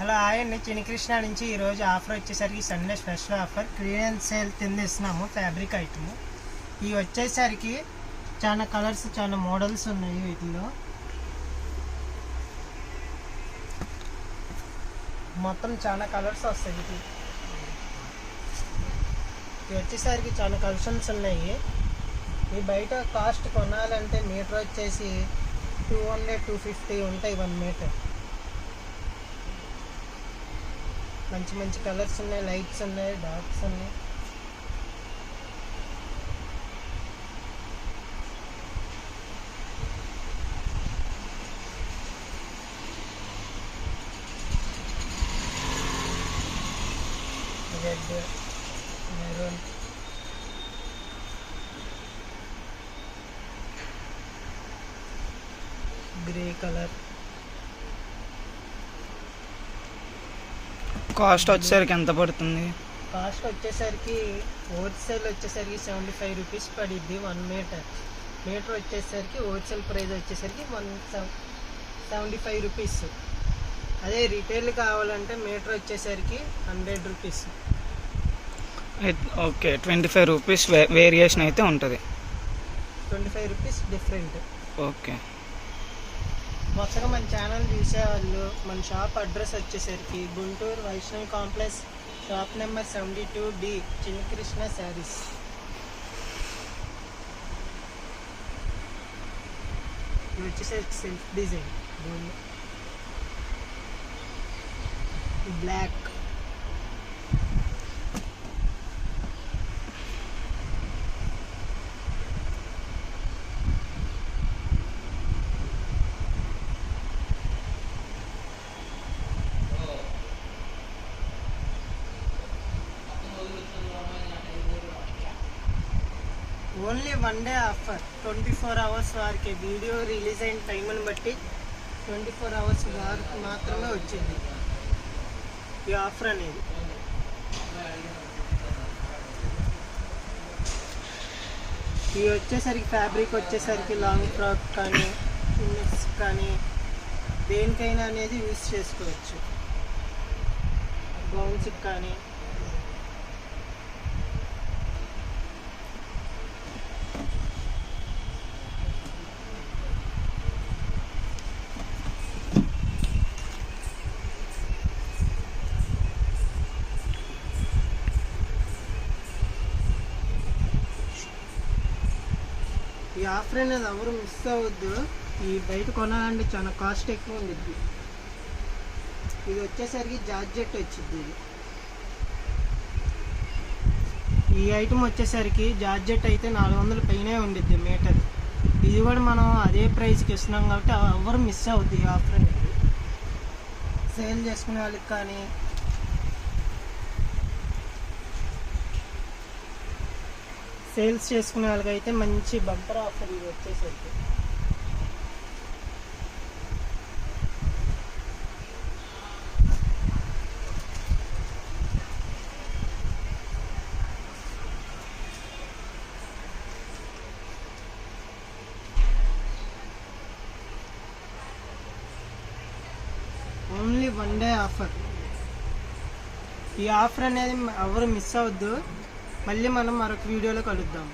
Hello hi అండి, చినికృష్ణ నుంచి ఈరోజు ఆఫర్ వచ్చేసరికి Sunday special offer clearance sale కింద ఇస్తున్నాము. ఫ్యాబ్రిక్ ఐటమ్ ఇవి వచ్చేసరికి చాలా కలర్స్, చాలా మోడల్స్ ఉన్నాయి. వీటిలో మొత్తం చాలా కలర్స్ వస్తాయి. ఇవి వచ్చేసరికి చాలా కలెక్షన్స్ ఉన్నాయి. ఈ బయట కాస్ట్ కొనాలంటే మీటర్ వచ్చేసి 200-250 ఉంటాయి 1 మీటర్. మంచి మంచి కలర్స్ ఉన్నాయి, లైట్స్ ఉన్నాయి, డార్క్స్ ఉన్నాయి. Red, maroon, grey colour. Cost వచ్చేసరికి ఎంత పడుతుంది? కాస్ట్ వచ్చేసరికి హోల్సేల్ వచ్చేసరికి 75 రూపీస్ పడిద్ది 1 మీటర్. మీటర్ వచ్చేసరికి హోల్సేల్ ప్రైస్ వచ్చేసరికి 175 రూపీస్. అదే రిటైల్ కావాలంటే మీటర్ వచ్చేసరికి 100 రూపీస్. ఓకే, 25 రూపీస్ వేరియేషన్ అయితే ఉంటుంది. 25 రూపీస్ డిఫరెంట్. ఓకే, మొత్తగా మన ఛానల్ చూసేవాళ్ళు మన షాప్ అడ్రస్ వచ్చేసరికి Guntur Vaishnavi complex, shop number 72D, Chinikrishna sarees. ఇది వచ్చేసరికి self design block. Only 1 day offer, 24 hours వారికి. వీడియో రిలీజ్ అయిన టైంని బట్టి 24 అవర్స్ వరకు మాత్రమే వచ్చింది ఈ ఆఫర్ అనేది. ఇవి వచ్చేసరికి ఫ్యాబ్రిక్ వచ్చేసరికి లాంగ్ ఫ్రాక్ కానీ ఇన్నర్స్ కానీ దేనికైనా అనేది యూజ్ చేసుకోవచ్చు. గౌన్స్కి కానీ ఈ ఆఫర్ అనేది ఎవరు మిస్ అవ్వద్దు. ఈ బయట కొనాలంటే చాలా కాస్ట్ ఎక్కువ ఉండిద్ది. ఇది వచ్చేసరికి జార్జెట్ వచ్చింది. ఈ ఐటమ్ వచ్చేసరికి జార్జెట్ అయితే 400 పైనే ఉండిద్ది మీటర్. ఇది కూడా మనం అదే ప్రైస్కి ఇస్తున్నాం కాబట్టి ఎవరు మిస్ అవ్వద్దు ఈ ఆఫర్ అనేది. సేల్ చేసుకునే వాళ్ళకి కానీ సేల్స్ చేసుకునే వాళ్ళకైతే మంచి బంపర్ ఆఫర్ ఇది వచ్చేసరికి. Only 1 day offer. ఈ ఆఫర్ అనేది ఎవరు మిస్ అవ్వద్దు. మళ్ళీ మనం మరొక వీడియోలో కలుద్దాం.